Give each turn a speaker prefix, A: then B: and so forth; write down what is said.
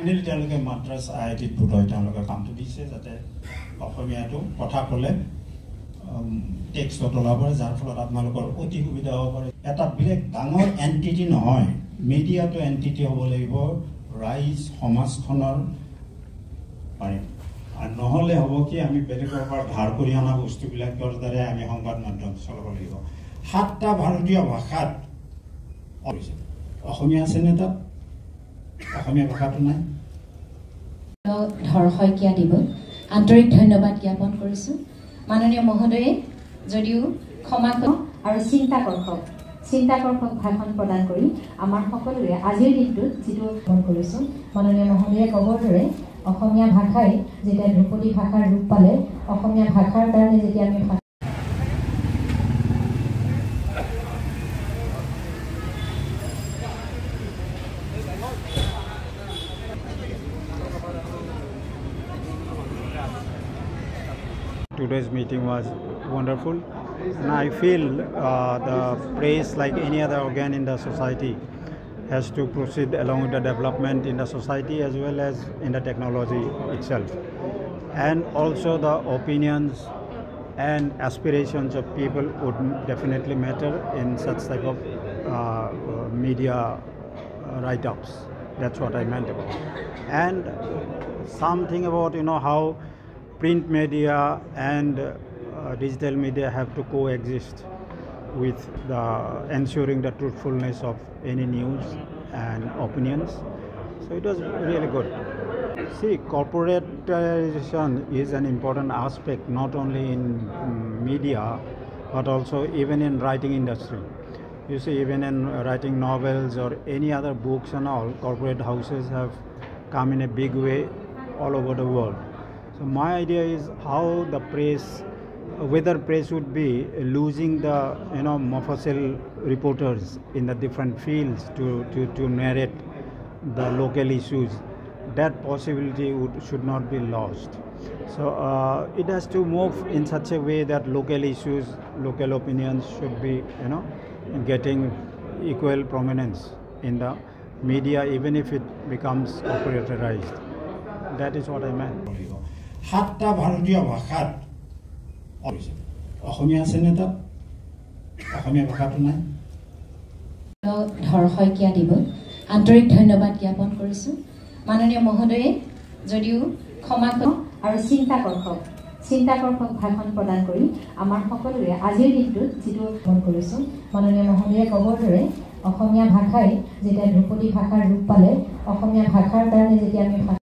A: তেওঁলোকে মাদ্ৰাছ IIT বোধহয় তেওঁলোকে কামটো দিছে যাতে অসমীয়াটো কথা ক'লে টেক্সটত ওলাব পাৰে যাৰ ফলত আপোনালোকৰ অতি সুবিধা হ'ব পাৰে এটা বিলেক ডাঙৰ এন্টিটি নহয় মিডিয়াটো এন্টিটি হ'ব লাগিব ৰাইজ সমাজখনৰ পাৰে আৰু নহ'লে হ'ব কি আমি বেলেগৰ পৰা ধাৰ কৰি অনা বস্তুবিলাকৰ দ্বাৰা আমি সংবাদ মাধ্যম চলাব লাগিব 7টা ভাৰতীয় ভাষাত অসমীয়া আছে নে তাত অসমীয়া ভাষাটো নাই
B: ধৰ শইকীয়া দিব আন্তৰিক ধন্যবাদ জ্ঞাপন কৰিছোঁ মাননীয় মহোদয়ে যদিও ক্ষমা আৰু চিন্তাকৰ্ষক ভাষণ প্ৰদান কৰি আমাৰ সকলোৰে আজিৰ দিনটোত যিটো মন কৰিছোঁ মাননীয় মহোদয়ে ক'বৰ দৰে অসমীয়া ভাষাই যেতিয়া ধ্ৰুপদী ভাষাৰ ৰূপ পালে অসমীয়া ভাষাৰ কাৰণে যেতিয়া আমি
A: Today's meeting was wonderful and I feel the press like any other organ in the society has to proceed along with the development in the society as well as in the technology itself and also the opinions and aspirations of people would definitely matter in such type of media write-ups. That's what I meant about and something about how print media and digital media have to coexist with ensuring the truthfulness of any news and opinions. So it was really good. See, corporatization is an important aspect not only in media but also even in writing industry. You see, even in writing novels or any other books and all, corporate houses have come in a big way all over the world. So my idea is how the press, whether press would be losing the mofussil reporters in the different fields to narrate the local issues. That possibility should not be lost. So it has to move in such a way that local issues, local opinions should be getting equal prominence in the media, even if it becomes corporatized. That is what I meant. 7টা ভাৰতীয় ভাষাত অসমীয়া আছে নে তাত অসমীয়া ভাষাটো নাই
B: ধৰ শইকীয়া দিব আন্তৰিক ধন্যবাদ জ্ঞাপন কৰিছোঁ মাননীয় মহোদয়ে যদিও ক্ষমা আৰু চিন্তাকৰ্ষক ভাষণ প্ৰদান কৰি আমাৰ সকলোৰে আজিৰ দিনটোত যিটো মন কৰিছোঁ মাননীয় মহোদয়ে ক'বৰ দৰে অসমীয়া ভাষাই যেতিয়া ধ্ৰুপদী ভাষাৰ ৰূপ পালে অসমীয়া ভাষাৰ কাৰণে যেতিয়া আমি